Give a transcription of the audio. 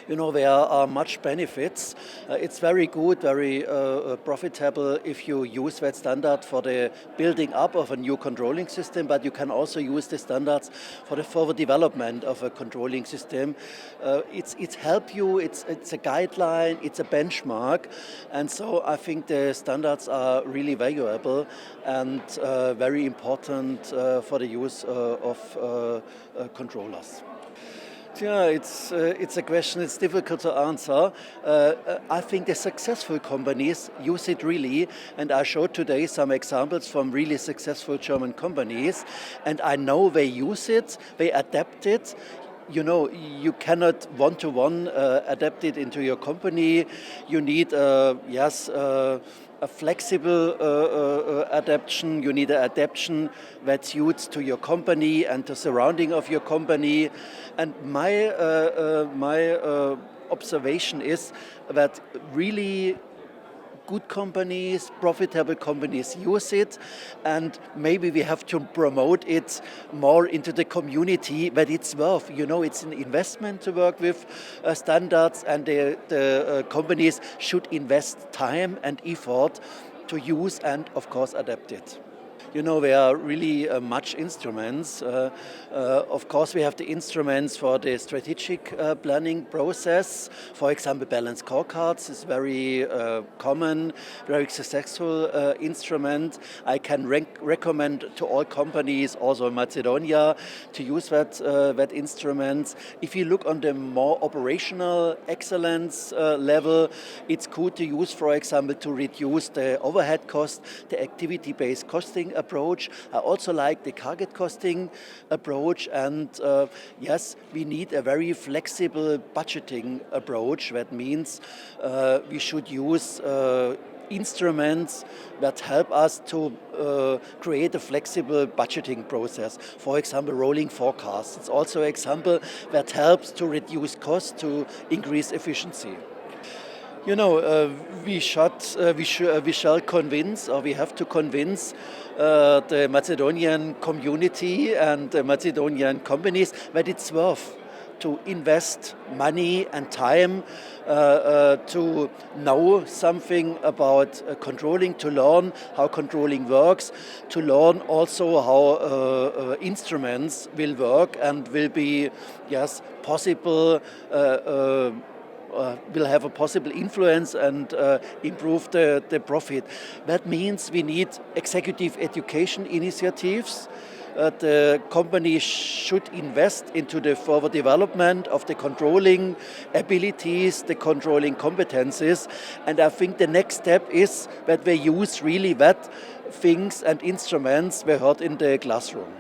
There are much benefits. It's very good, very profitable if you use that standard for the building up of a new controlling system, but you can also use the standards for the further development of a controlling system. It's help you, it's a guideline, it's a benchmark, and so I think the standards are really valuable and very important for the use of controllers. Yeah, it's a question. It's difficult to answer. I think the successful companies use it really, and I showed today some examples from really successful German companies, and I know they use it, they adapt it. You cannot one-to-one adapt it into your company. You need, a flexible adaptation. You need an adaptation that suits to your company and the surrounding of your company. And my observation is that really good companies, profitable companies use it, and maybe we have to promote it more into the community that it's worth. It's an investment to work with standards, and the companies should invest time and effort to use and, of course, adapt it. There are really much instruments. Of course, we have the instruments for the strategic planning process. For example, balanced scorecards is very common, very successful instrument. I can recommend to all companies, also in Macedonia, to use that instrument. If you look on the more operational excellence level, it's good to use, for example, to reduce the overhead cost, the activity-based costing approach. I also like the target costing approach, and yes, we need a very flexible budgeting approach. That means we should use instruments that help us to create a flexible budgeting process. For example, rolling forecasts. It's also an example that helps to reduce costs, to increase efficiency. We shall convince, or we have to convince the Macedonian community and the Macedonian companies that it's worth to invest money and time to know something about controlling, to learn how controlling works, to learn also how instruments will work and will be, possible. Will have a possible influence and improve the profit. That means we need executive education initiatives. The company should invest into the further development of the controlling abilities, the controlling competencies, and I think the next step is that they use really that things and instruments we heard in the classroom.